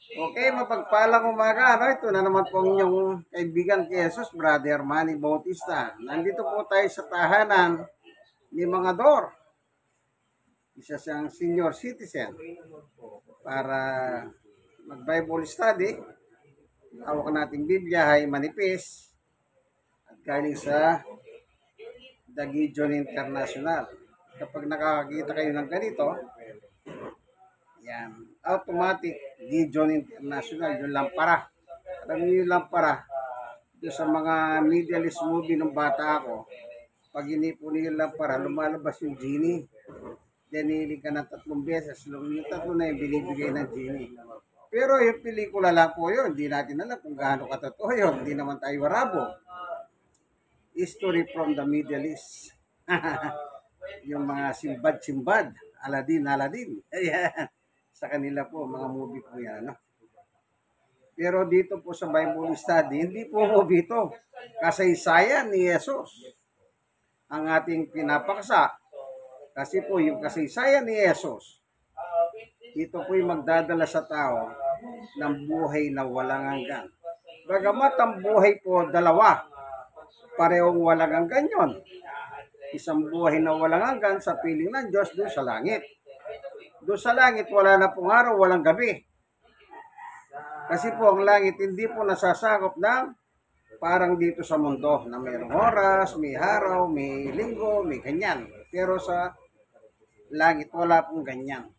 Okay, mapagpalang umaga. Ano, ito na naman po ang inyong kaibigan kay Jesus, Brother Manny Bautista. Nandito po tayo sa tahanan ni Mga Dor. Isa siyang senior citizen para mag-Bible study. Hawak nating Biblia ay manipis at galing sa Dagijon International. Kapag nakakakita kayo ng ganito, yan, automatic Gijon International, yung lampara. Alam niyo yung lampara, doon sa mga Middle East movie ng bata ako, pag inipo niyo yung lampara, lumalabas yung genie. Dinilig ka ng 3 beses, yung 3 na yung binibigay ng genie. Pero yung pelikula lang po yun, hindi natin alam kung gaano katotoo yun, hindi naman tayo warabo. History from the Middle East. Yung mga simbad-simbad, Aladdin. Ayan. Sa kanila po, mga movie po yan. Ano? Pero dito po sa Bible study, hindi po movie ito. Kasaysayan ni Jesus ang ating pinapaksa. Kasi po yung kasaysayan ni Jesus, ito po yung magdadala sa tao ng buhay na walang hanggan. Bagamat ang buhay po dalawa, parehong walang hanggan yun. Isang buhay na walang hanggan sa piling ng Diyos doon sa langit. Doon sa langit, wala na pong araw, walang gabi. Kasi po ang langit hindi po nasasakop ng parang dito sa mundo na mayroong oras, may araw, may linggo, may ganyan. Pero sa langit wala pong ganyan.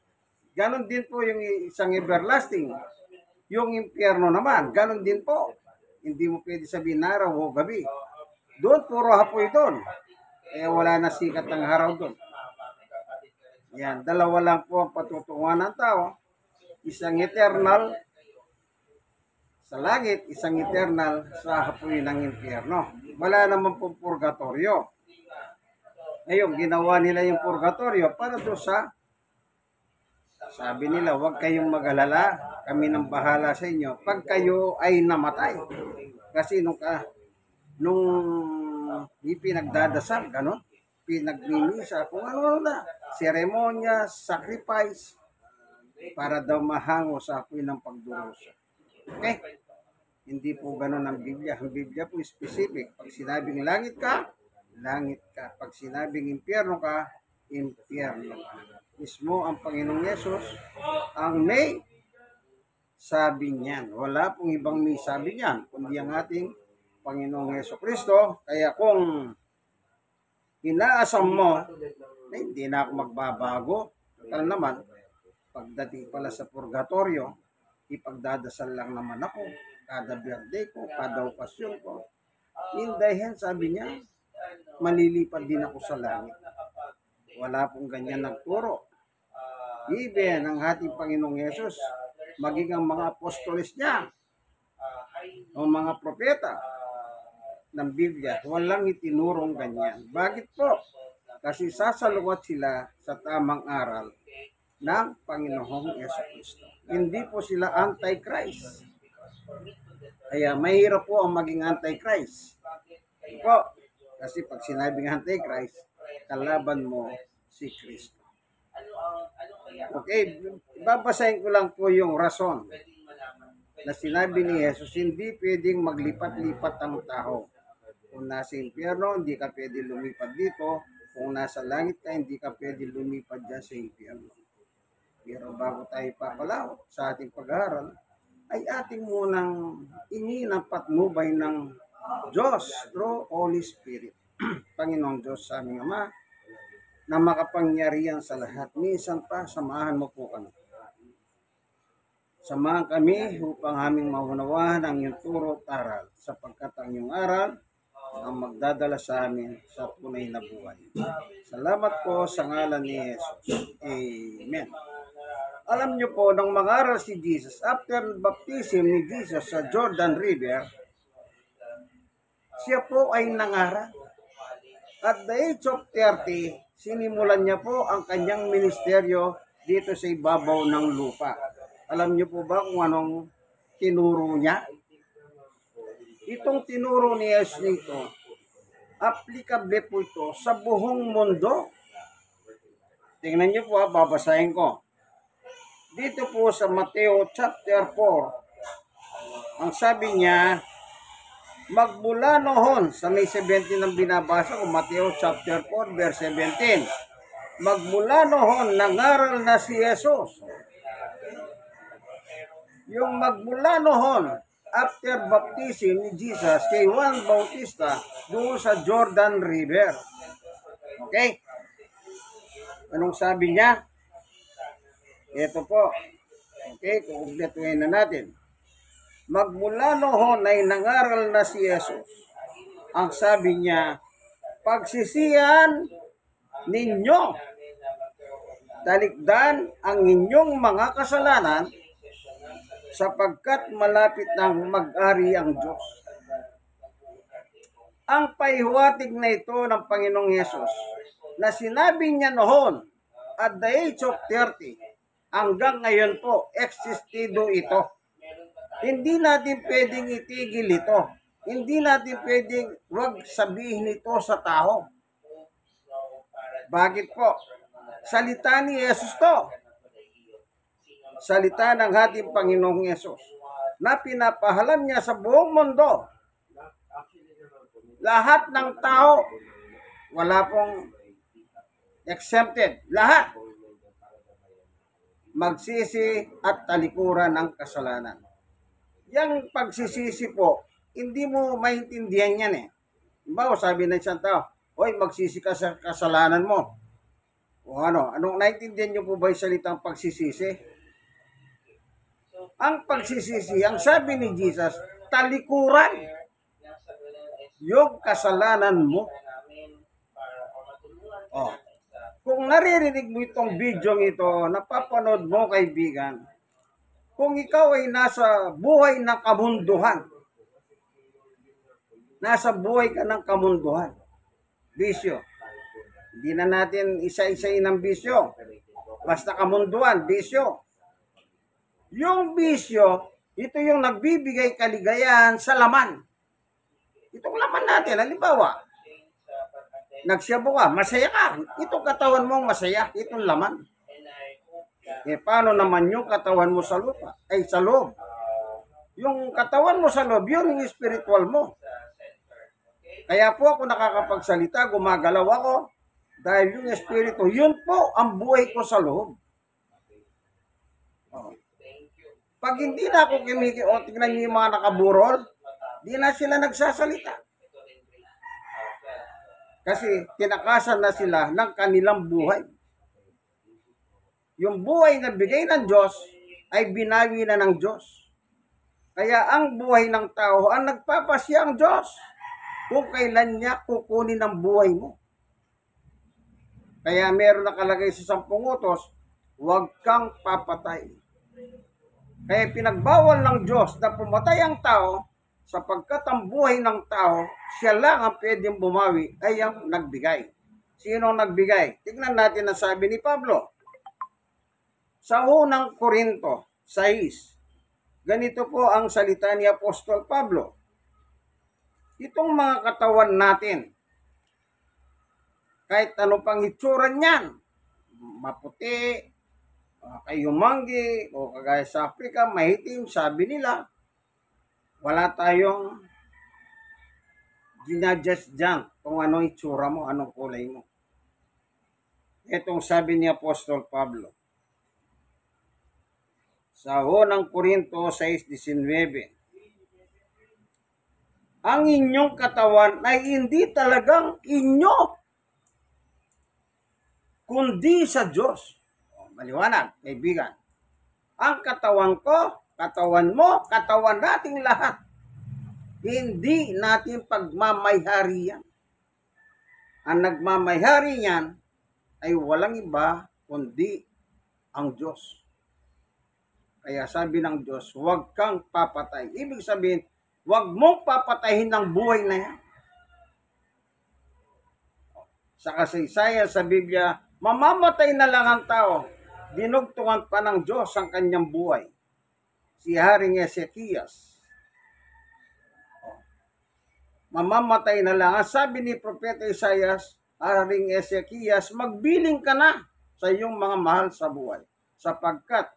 Ganon din po yung isang everlasting. Yung impyerno naman, ganon din po. Hindi mo pwede sabihin araw o gabi. Doon, puro hapoy doon. Eh, wala na sikat ng araw doon. Yan, dalawa lang po ang patutunguhan ng tao. Isang eternal sa langit, isang eternal sa hapoy ng impyerno. Wala naman po purgatorio. Ngayon, ginawa nila yung purgatorio para doon sa, sabi nila, huwag kayong mag-alala, kami nang bahala sa inyo pag kayo ay namatay. Kasi nung pinagdadasal, gano'n, pinagmimisa, kung ano na, seremonya, sacrifice, para daw mahango sa apoy ng pagdurusa. Okay? Hindi po gano'n ang Biblia. Ang Biblia po specific. Pag sinabing langit ka, langit ka. Pag sinabing impyerno ka, impyerno ka. Mismo ang Panginoong Yesus ang may sabi niyan. Wala pong ibang may sabi niyan, kundi ang ating Panginoong Yesus Kristo. Kaya kung inaasam mo, hindi na ako magbabago. Total naman, pagdating pala sa purgatorio, ipagdadasal lang naman ako. Kada birthday ko, kada okasyon ko. In the end, sabi niya, malilipad din ako sa langit. Wala pong ganyan nagturo. Even ang ating Panginoong Yesus, maging ang mga apostolis niya, o mga propeta ng Biblia, walang itinurong ganyan. Bakit po? Kasi sasaluwat sila sa tamang aral ng Panginoong Yesu-Kristo. Hindi po sila anti-Christ. Kaya mahirap po ang maging anti-Christ. Po, kasi pag sinabing anti-Christ, kalaban mo si Kristo. Okay, babasahin ko lang po yung rason na sinabi ni Jesus, hindi pwedeng maglipat-lipat ang tao. Kung nasa impyerno, hindi ka pwede lumipat dito. Kung nasa langit ka, hindi ka pwede lumipat dyan sa impyerno. Pero bago tayo papalaw sa ating pag-aaral, ay ating munang ininang patnubay ng Diyos through Holy Spirit. Panginoong Diyos sa aming Ama, na makapangyarihan sa lahat. Minsan pa, samahan mo po kami. Samahan kami upang aming maunawahan ang iyong turo at aral, sapagkat ang iyong aral ang magdadala sa amin sa tunay na buhay. Salamat po sa ngalan ni Jesus. Amen. Alam niyo po, nang mangaral si Jesus, after baptism ni Jesus sa Jordan River, siya po ay nangaral. At the age of 30, sinimulan niya po ang kanyang ministeryo dito sa ibabaw ng lupa. Alam niyo po ba kung anong tinuro niya? Itong tinuro ni Jesus nito, applicable po ito sa buong mundo. Tingnan niyo po, babasahin ko. Dito po sa Mateo chapter 4, ang sabi niya, magmula noon, sa may 17 ang binabasa ko, Mateo chapter 4, verse 17. Magmula noon, nangaral na si Jesus. Yung magmula noon, after baptism ni Jesus kay Juan Bautista doon sa Jordan River. Okay? Anong sabi niya? Ito po. Okay, kukumpletuhin na natin. Magmula noon ay nangaral na si Jesus. Ang sabi niya, pagsisihan ninyo, talikdan ang inyong mga kasalanan sapagkat malapit nang mag-ari ang Diyos. Ang pahiwatig na ito ng Panginoong Yesus na sinabi niya noon at the age of 30 hanggang ngayon po, existido ito. Hindi natin pwedeng itigil ito. Hindi natin pwedeng wag sabihin ito sa tao. Bakit po? Salita ni Yesus to. Salita ng ating Panginoong Yesus na pinapahalam niya sa buong mundo. Lahat ng tao, wala pong exempted. Lahat magsisi at talikuran ng kasalanan. Yang pagsisisi po, hindi mo maintindihan yan eh. Bawa sabi ng isang tao, hoy, magsisi ka sa kasalanan mo. O anong naintindihan niyo po ba yung salitang pagsisisi? Ang pagsisisi, ang sabi ni Jesus, talikuran yung kasalanan mo. Oh. Kung naririnig mo itong video ito, napapanood mo kaibigan, kung ikaw ay nasa buhay ng kamunduhan, nasa buhay ka ng kamunduhan, bisyo, hindi na natin isa-isain ng bisyo, basta kamunduhan, bisyo. Yung bisyo, ito yung nagbibigay kaligayahan sa laman. Itong laman natin, halimbawa, nagsyabo ka, masaya ka. Itong katawan mo masaya, itong laman. Eh, paano naman yung katawan mo sa lupa? Ay, sa loob. Yung katawan mo sa loob, yun yung spiritual mo. Kaya po ako nakakapagsalita, gumagalaw ako, dahil yung espiritu, yun po ang buhay ko sa loob. Oh. Pag hindi na ako kimiki, o tignan niyo yung mga nakaburol, di na sila nagsasalita. Kasi tinakasan na sila ng kanilang buhay. Yung buhay na bigay ng Diyos ay binawi na ng Diyos. Kaya ang buhay ng tao ang nagpapasya ang Diyos kung kailan niya kukunin ang buhay mo. Kaya meron nakalagay sa 10 utos, huwag kang papatay. Kaya pinagbawal ng Diyos na pumatay ang tao sapagkat ang buhay ng tao, siya lang ang pwedeng bumawi ay ang nagbigay. Sino ang nagbigay? Tignan natin ang sabi ni Pablo. Sa unang Korinto 6, ganito po ang salita ni Apostol Pablo. Itong mga katawan natin, kahit ano pang itsura niyan, maputi, kayumanggi, o kagaya sa Africa, mahitim, sabi nila, wala tayong ginadjust dyan kung anong itsura mo, anong kulay mo. Itong sabi ni Apostol Pablo. Sa unang Korinto 6:19, ang inyong katawan ay hindi talagang inyo, kundi sa Diyos. Maliwanag, kaibigan. Ang katawan ko, katawan mo, katawan nating lahat. Hindi natin pagmamayari yan. Ang nagmamayari yan ay walang iba kundi ang Diyos. Kaya sabi ng Diyos, huwag kang papatay. Ibig sabihin, huwag mong papatayin ng buhay na yan. Sa kasaysayan sa Biblia, mamamatay na lang ang tao. Dinugtungan pa ng Diyos ang kanyang buhay. Si Haring Ezekias. Mamamatay na lang. Ang sabi ni Propeta Isaias, Haring Ezekias, magbiling ka na sa iyong mga mahal sa buhay. Sapagkat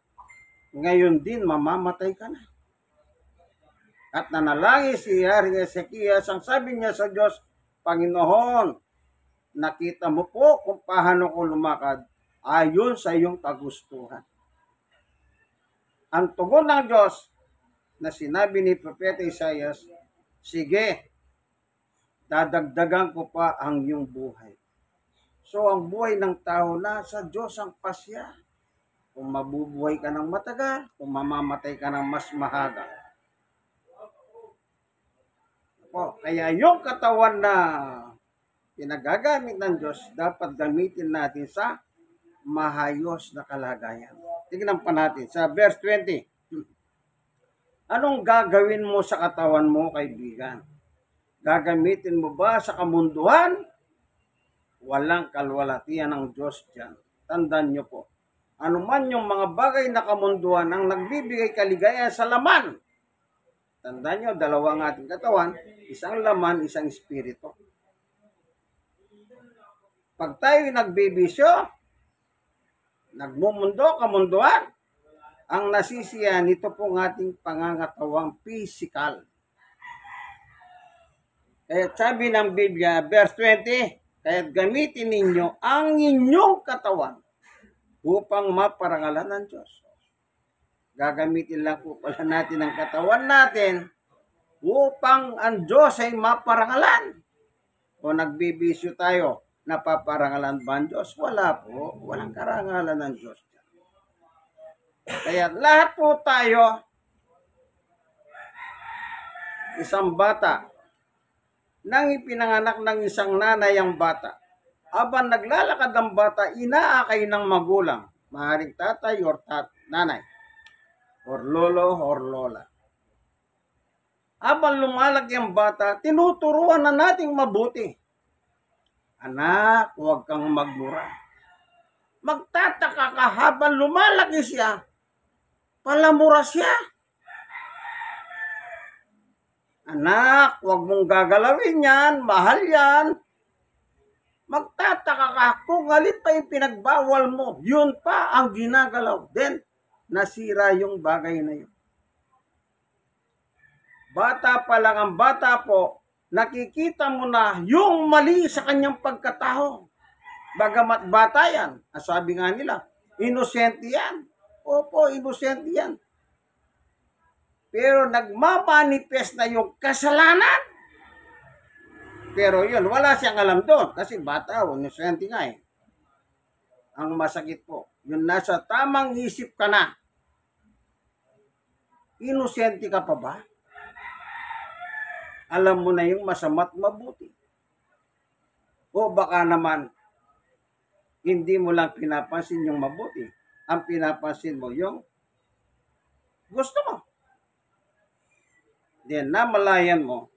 ngayon din mamamatay ka na. At nanalangin si Haring Ezekias, ang sabi niya sa Diyos, Panginoon, nakita mo po kung paano ko lumakad ayon sa iyong kagustuhan. Ang tugon ng Diyos na sinabi ni Propeta Isaias, sige, dadagdagan ko pa ang iyong buhay. So ang buhay ng tao nasa Diyos ang pasya. Kung mabubuhay ka ng matagal, kung mamamatay ka ng mas mahaga. Kaya yung katawan na pinagagamit ng Diyos, dapat gamitin natin sa mahayos na kalagayan. Tignan pa natin sa verse 20. Anong gagawin mo sa katawan mo, kaibigan? Gagamitin mo ba sa kamunduhan? Walang kalwalatian ng Diyos dyan. Tandaan nyo po, ano man yung mga bagay na kamunduhan ang nagbibigay kaligayahan sa laman. Tandaan nyo, dalawa ang ating katawan, isang laman, isang espiritu. Pag tayo nagbibisyo, nagmumundo, kamunduhan, ang nasisiya nito pong ating pangangatawang physical. Kaya sabi ng Biblia, verse 20, kaya't gamitin ninyo ang inyong katawan upang maparangalan ng Diyos. Gagamitin lang po pala natin ang katawan natin upang ang Diyos ay maparangalan. O nagbibisyo tayo, napaparangalan ba ang Diyos? Wala po. Walang karangalan ng Diyos. Kaya lahat po tayo, isang bata, nang ipinanganak ng isang nanay ang bata. Habang naglalakad ang bata, inaakay ng magulang, maaaring tatay or nanay, or lolo or lola. Habang lumalaki ang bata, tinuturuan na nating mabuti. Anak, huwag kang magmura. Magtataka ka habang lumalaki siya, palamura siya. Anak, huwag mong gagalawin yan, mahal yan. Magtataka ka kung alin pa yung pinagbawal mo, yun pa ang ginagalaw. Then, nasira yung bagay na yun. Bata pa lang ang bata po, nakikita mo na yung mali sa kanyang pagkatao. Bagamat bata yan, sabi nga nila, inosente yan. Opo, inosente yan. Pero nagmamanifest na yung kasalanan. Pero yun, wala siyang alam doon. Kasi bata, inosente nga eh. Ang masakit po, yun nasa tamang isip ka na. Inosente ka pa ba? Alam mo na yung masama't mabuti. O baka naman, hindi mo lang pinapansin yung mabuti. Ang pinapansin mo yung gusto mo. Then, namalayan mo,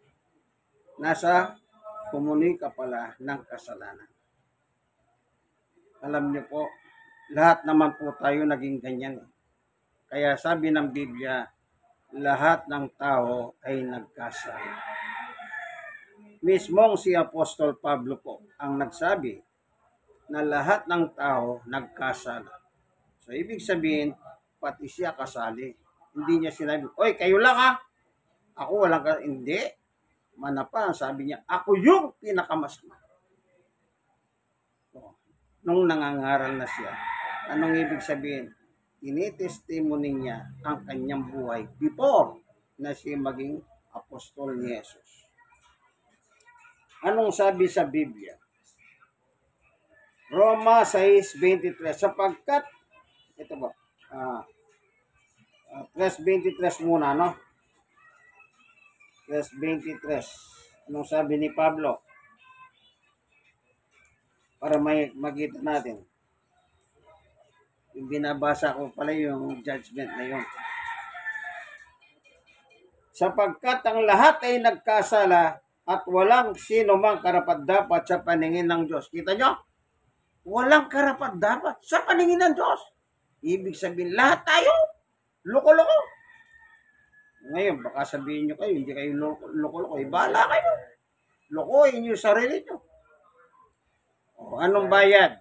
nasa kumuni ka pala ng kasalanan. Alam niyo po, lahat naman po tayo naging ganyan. Kaya sabi ng Biblia, lahat ng tao ay nagkasala. Mismong si Apostol Pablo po ang nagsabi na lahat ng tao nagkasala. So, ibig sabihin, pati siya kasali. Hindi niya sinabi, oy, kayo lang ha? Ako walang hindi. Manapa, sabi niya, ako yung pinakamasama. So, nung nangangaral na siya, anong ibig sabihin? Tinitestimony niya ang kanyang buhay before na siya maging apostol ni Jesus. Anong sabi sa Biblia? Roma 6:23, sapagkat, ito ba, 3:23 muna, no? 3:23. Anong sabi ni Pablo? Para may makita natin. Yung binabasa ko pala yung judgment na yun. Sapagkat ang lahat ay nagkasala at walang sino mang karapat-dapat sa paningin ng Diyos. Kita nyo? Walang karapat-dapat sa paningin ng Diyos. Ibig sabihin, lahat tayo loko-loko. Ngayon, baka sabihin nyo kayo, hindi kayo loko-loko. Bahala kayo. Lokohin nyo sarili nyo. O, anong bayad?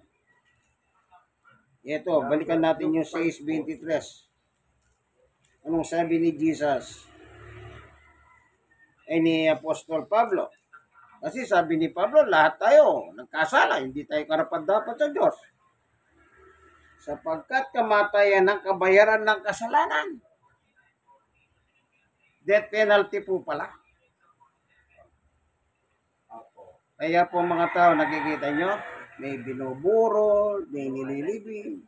Ito, balikan natin yung 6:23. Anong sabi ni Jesus? Ni Apostol Pablo. Kasi sabi ni Pablo, lahat tayo nagkasala, hindi tayo karapat-dapat sa Diyos. Sapagkat kamatayan ng kabayaran ng kasalanan. Death penalty po pala. Kaya po mga tao, nakikita nyo, may binuburo, may nililibing.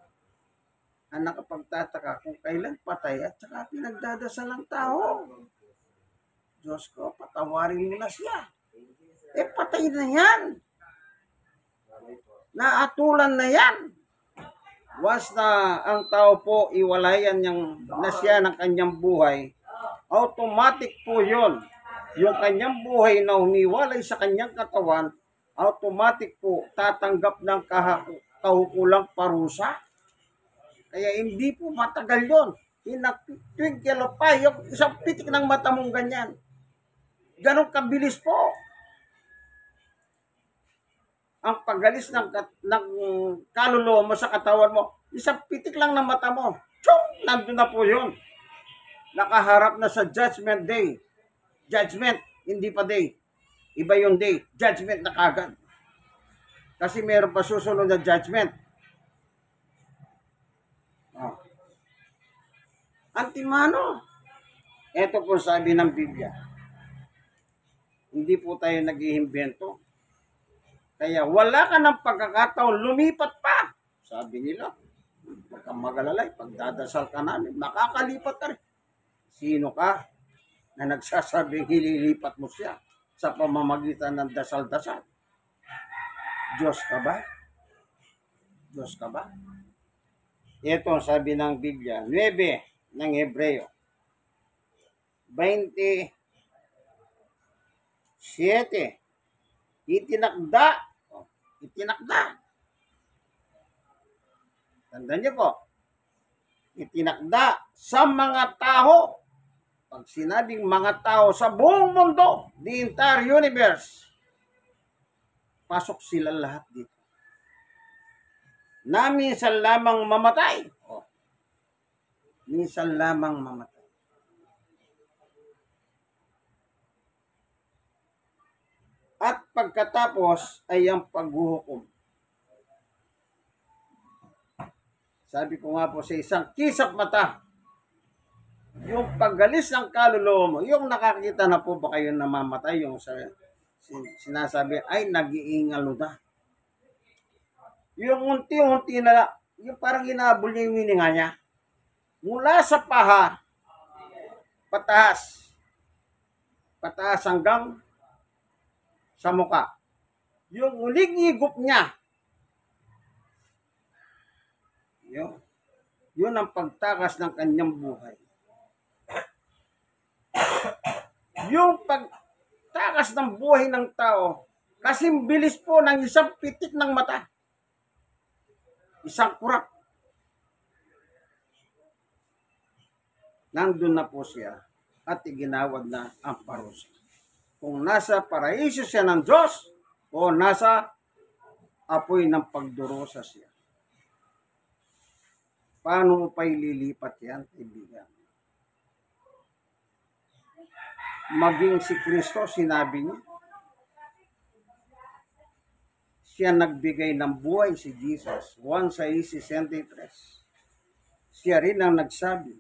Ang nakapagtataka kung kailan patay at saka pinagdadasal ng tao. Diyos ko, patawarin mo na siya. Patay na yan. Naatulan na yan. Once na ang tao po iwalayan na siya ng kanyang buhay, automatic po yun. Yung kanyang buhay na humiwalay sa kanyang katawan, automatic po tatanggap ng kahukulang parusa. Kaya hindi po matagal yun. Twinkle of eye, yung isang pitik ng mata mong ganyan. Ganon kabilis po. Ang pagalis ng kaluluwa mo sa katawan mo, isang pitik lang ng mata mo. Tiyong! Nandun na po yun. Nakaharap na sa judgment day. Judgment, hindi pa day. Iba yung day. Judgment na kagad. Kasi meron pa susunod na judgment. Antimano. Ito po sabi ng Biblia. Hindi po tayo nag-iimbento. Kaya wala ka ng pagkakataon, lumipat pa. Sabi nila, huwag kang mag-alala, pagdadasal ka namin, makakalipat ka rin. Sino ka na nagsasabing hililipat mo siya sa pamamagitan ng dasal-dasal? Diyos ka ba? Diyos ka ba? Ito ang sabi ng Biblia, 9 ng Hebreo, 27, itinakda. Tandaan niyo po, itinakda sa mga tao. Pag sinabing mga tao sa buong mundo, the entire universe, pasok sila lahat dito. Na minsan lamang mamatay. Minsan lamang mamatay. At pagkatapos ay ang paghuhukom. Sabi ko nga po sa isang kisap mata, yung paggalis ng kaluluwa mo, yung nakakita na po ba kayo namamatay, yung sinasabi, ay nag-iingalo na. Yung unti-unti na, yung parang inabol niya yung hininga niya. Mula sa paha, pataas hanggang sa muka. Yung uling higop niya, yun ang pagtakas ng kanyang buhay. Yung pagtakas ng buhay ng tao, kasing bilis po ng isang pitik ng mata. Isang kurak. Nandun na po siya at iginawad na ang parusa. Kung nasa paraiso siya ng Diyos o nasa apoy ng pagdurusa siya. Paano mo pa ililipat yan, kaibigan? Maging si Kristo, sinabi niya, siya nagbigay ng buhay, si Jesus. 1:63. Siya rin ang nagsabi,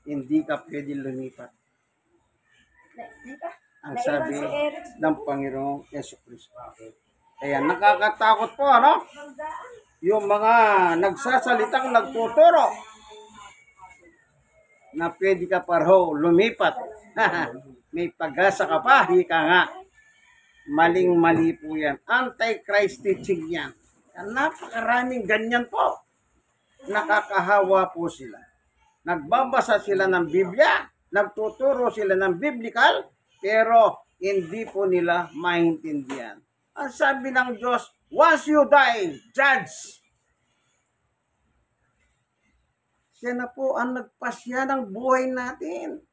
hindi ka pwede lumipat. Ang sabi ng Panginoong Jesucristo. Kaya nakakatakot po, ano? Yung mga nagsasalitang nagtuturo na pwede ka parho lumipat. May pag-asa ka pa, hika nga. Maling-mali po yan. Anti-Christ teaching yan. Napakaraming ganyan po. Nakakahawa po sila. Nagbabasa sila ng Biblia, nagtuturo sila ng biblical, pero hindi po nila maintindihan. Ang sabi ng Diyos, once you die, judge. Siya na po ang nagpasya ng buhay natin.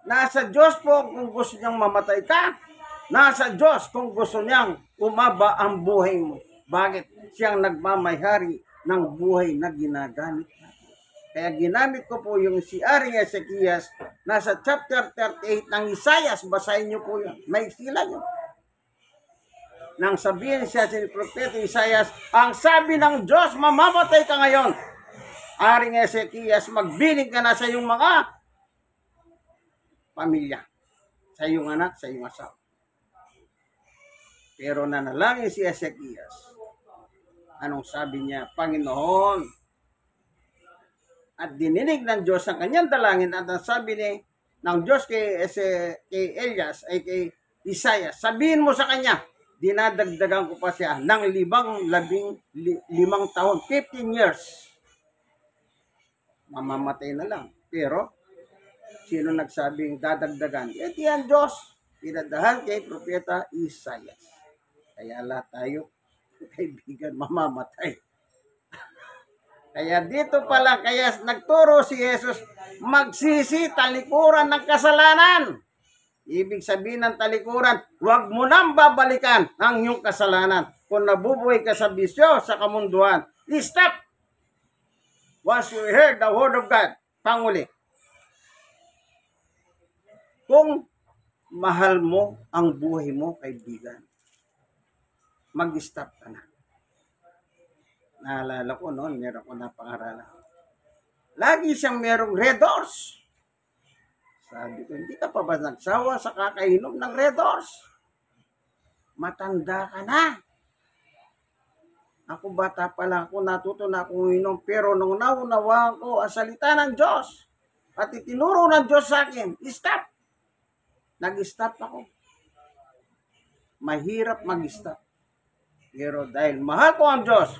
Nasa Diyos po kung gusto niyang mamatay ka. Nasa Diyos kung gusto niyang umaba ang buhay mo. Bakit? Siyang nagmamayari ng buhay na ginagamit natin. Kaya ginamit ko po yung si Aring Ezekias, nasa chapter 38 ng Isaias, basahin niyo po yun. May sila yun. Nang sabihin siya si Propeta Isaias, ang sabi ng Diyos, mamamatay ka ngayon. Aring Ezekias, magbinig ka na sa iyong mga pamilya, sa iyong anak, sa iyong asawa. Pero nanalangin si Ezekias. Anong sabi niya? Panginoon, at dininig ng Diyos ang kanyang dalangin at ang sabi ng Diyos kay Elias ay kay Isaias, sabihin mo sa kanya, dinadagdagan ko pa siya ng 5 taon, 15 years. Mamamatay na lang. Pero, sino nagsabing dadagdagan? Ito yan Diyos, pinadahan kay Propeta Isaias. Kaya lahat tayo, kaibigan, mamamatay. Kaya dito pala, kaya nagturo si Jesus, magsisi talikuran ng kasalanan. Ibig sabihin ng talikuran, huwag mo nang babalikan ang iyong kasalanan. Kung nabubuhay ka sa bisyo, sa kamunduhan, stop. Once you heard the word of God, panguli. Kung mahal mo ang buhay mo, kaibigan, mag-stop ka na. Naalala ko noon, meron ko na pangaralan. Lagi siyang merong Red Horse. Sabi ko, hindi ka pa ba nagsawa sa kakainom ng Red Horse? Matanda ka na. Ako bata pa lang ako, natuto na akong inom. Pero nung naunawaan ko ang salita ng Diyos, at itinuro ng Diyos sa akin, stop. Nag-stop ako. Mahirap mag-stop. Pero dahil mahal ko ang Diyos,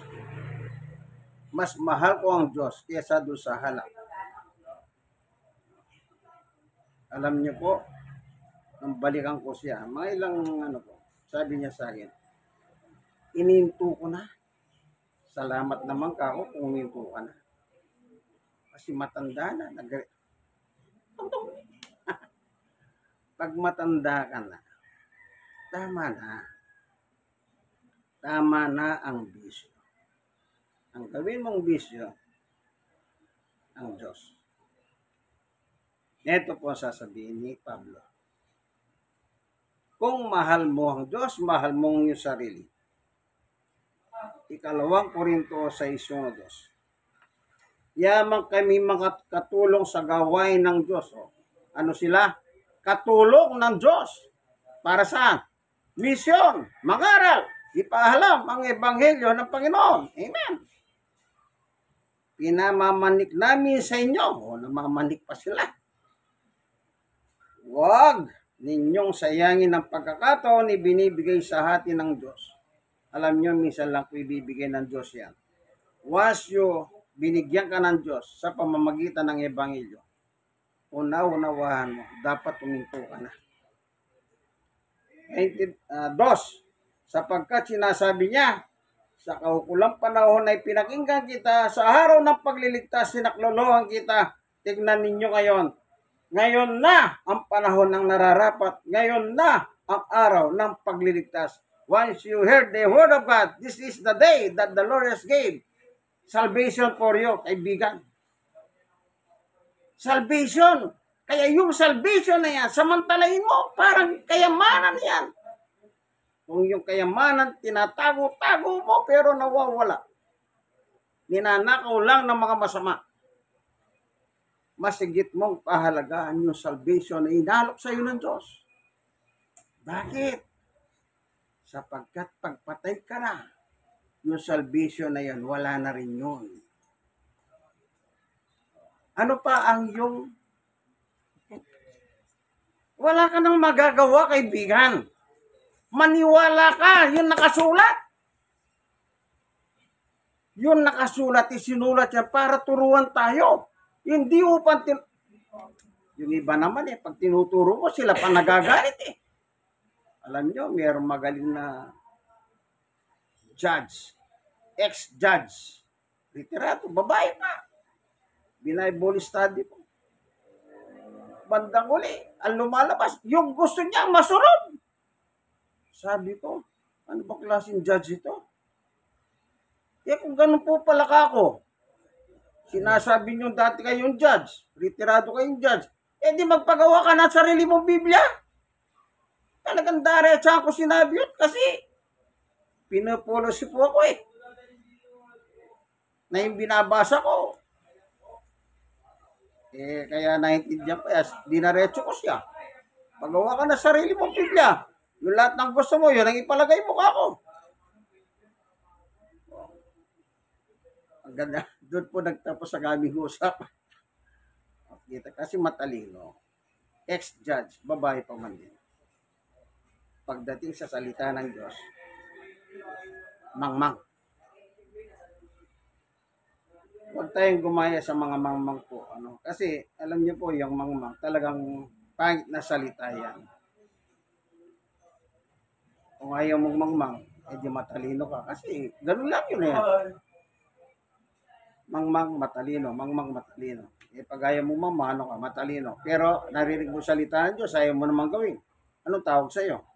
mas mahal ko ang Diyos kaysa doon sa halak. Alam niyo po, nang balikan ko siya, mga ilang sabi niya sa akin, ininto ko na. Salamat naman ka ako kung ininto ka na. Kasi matanda na. Pag matanda ka na, tama na. Tama na ang bisyo. Ang gawin mong bisyo, ang Diyos. Ito po sasabihin ni Pablo. Kung mahal mo ang Diyos, mahal mo ang iyong sarili. 2 Korinto 6:1. Yamang kami mga katulong sa gawain ng Diyos. Ano sila? Katulong ng Diyos. Para saan? Misyon, mangaral, ipahalam ang ebanghelyo ng Panginoon. Amen. Pinamamanik namin sa inyo. Namamanik pa sila. Huwag ninyong sayangin ang pagkakataon ibinibigay sa hati ng Diyos. Alam nyo, minsan lang po ibibigay ng Diyos yan. Once binigyan ka ng Diyos sa pamamagitan ng ebanghelyo, unawahan mo, dapat tuminto ka na. 2, sapagkat sinasabi niya, sa kaukulang panahon ay pinakinggan kita, sa araw ng pagliligtas, sinaklolohan kita. Tignan ninyo ngayon. Ngayon na ang panahon ng nararapat. Ngayon na ang araw ng pagliligtas. Once you heard the word of God, this is the day that the Lord has gave. Salvation for you, kaibigan. Salvation. Kaya yung salvation na yan, samantalahin mo, parang kayamanan yan. Kung yung kayamanan, tinatago-tago mo, pero nawawala. Ninanakaw lang ng mga masama. Masigit mong pahalagaan yung salvation na inalok sa iyo ng Diyos. Bakit? Sapagkat pagpatay ka na, yung salvation na yan, wala na rin yun. Ano pa ang yung wala ka nang magagawa, kaibigan. Maniwala ka, yun nakasulat. Yun nakasulat, isinulat yan para turuan tayo. Hindi upang yung iba naman pag tinuturo mo, sila pa nagagalit Alam nyo, mayroong magaling na judge, ex-judge, literato, babae pa. Binible study po. Bandang uli, ang lumalabas, yung gusto niya masunod. Sabi ko, ano ba klaseng judge ito? Kung ganun po pala ako, Sinasabi niyo dati kayong judge, retirado kayong judge. Eh di magpagawa ka ng sarili mong Biblia. Talagang diretsa ako sinabi yun kasi pinupolicy po ako eh. Na yung binabasa ko. Eh kaya naintindihan ko, dinaretso ko siya. Pagawa ka ng sarili mong Biblia. Yung lahat ng gusto mo, yun ang ipalagay mo ka ako. Ang ganda. Doon po nagtapos sa aming usap. Kita kasi matalino. Ex-judge, babae pa man din. Pagdating sa salita ng Diyos, mangmang. Huwag tayong gumaya sa mga mangmang po. Kasi alam niyo po yung mangmang talagang pangit na salita yan. Kung ayaw mong mangmang, di matalino ka. Kasi ganun lang yun eh. Mangmang matalino, mangmang matalino. Pag ayaw mong mamano ka, matalino. Pero narinig mo salita ng Diyos, ayaw mo naman gawin. Anong tawag sa iyo?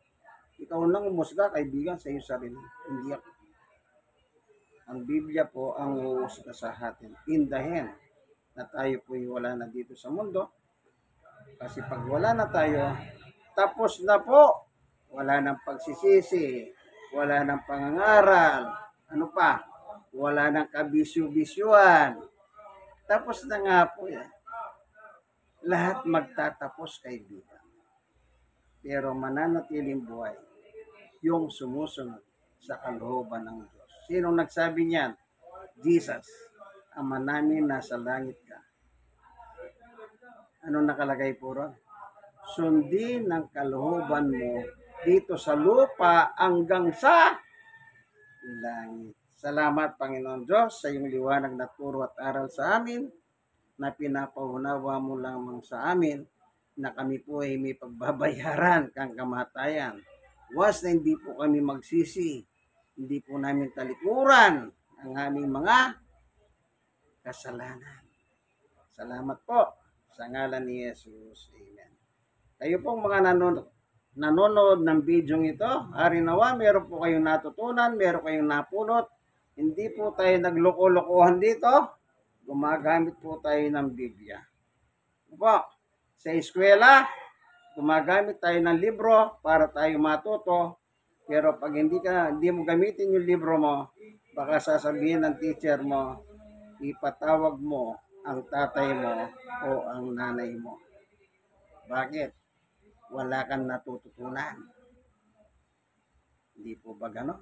Ikaw lang umusga, kaibigan, sa iyo sarili. Hindi ako. Ang Biblia po ang uusga sa atin. Indahin na tayo po wala na dito sa mundo. Kasi pag wala na tayo, tapos na po. Wala nang pagsisisi, wala nang pangangaral, ano pa, wala nang kabisyo-bisyuan. Tapos na nga po yan. Lahat magtatapos, kaibigan. Pero mananatiling buhay yung sumusunod sa kalooban ng Diyos. Sinong nagsabi niyan? Jesus, Ama namin nasa langit ka. Ano nakalagay po ron? Sundin ng kalooban mo dito sa lupa hanggang sa langit. Salamat, Panginoon Diyos, sa iyong liwanag na turo at aral sa amin, na pinapaunawa mo lamang sa amin, na kami po ay may pagbabayaran kang kamatayan. Was na hindi po kami magsisi, hindi po namin talikuran ang aming mga kasalanan. Salamat po sa ngalan ni Jesus. Amen. Kayo pong mga nanonood ng video ito, harinawa, meron po kayong natutunan, meron kayong napulot. Hindi po tayo nagloko-lokohan dito. Gumagamit po tayo ng Biblia. Po, sa eskwela, gumagamit tayo ng libro para tayo matuto. Pero pag hindi mo gamitin yung libro mo, baka sasabihin ng teacher mo, ipatawag mo ang tatay mo o ang nanay mo. Bakit? Wala kang natututunan. Hindi po ba gano'n?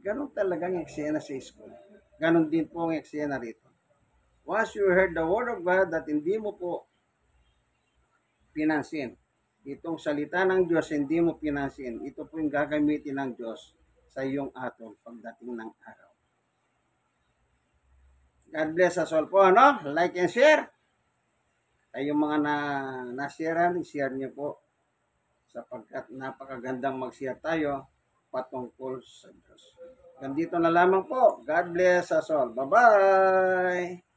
Ganon talagang eksena sa school. Ganon din po ang eksena rito. Once you heard the word of God that hindi mo po pinansin, itong salita ng Diyos hindi mo pinansin, ito po yung gagamitin ng Diyos sa iyong atol pagdating ng araw. God bless us all po, ano? Like and share. Kayong mga na-sharean, share niyo po sapagkat napakagandang mag-share tayo patungkol sa Diyos. Ganito na lamang po. God bless us all. Bye-bye!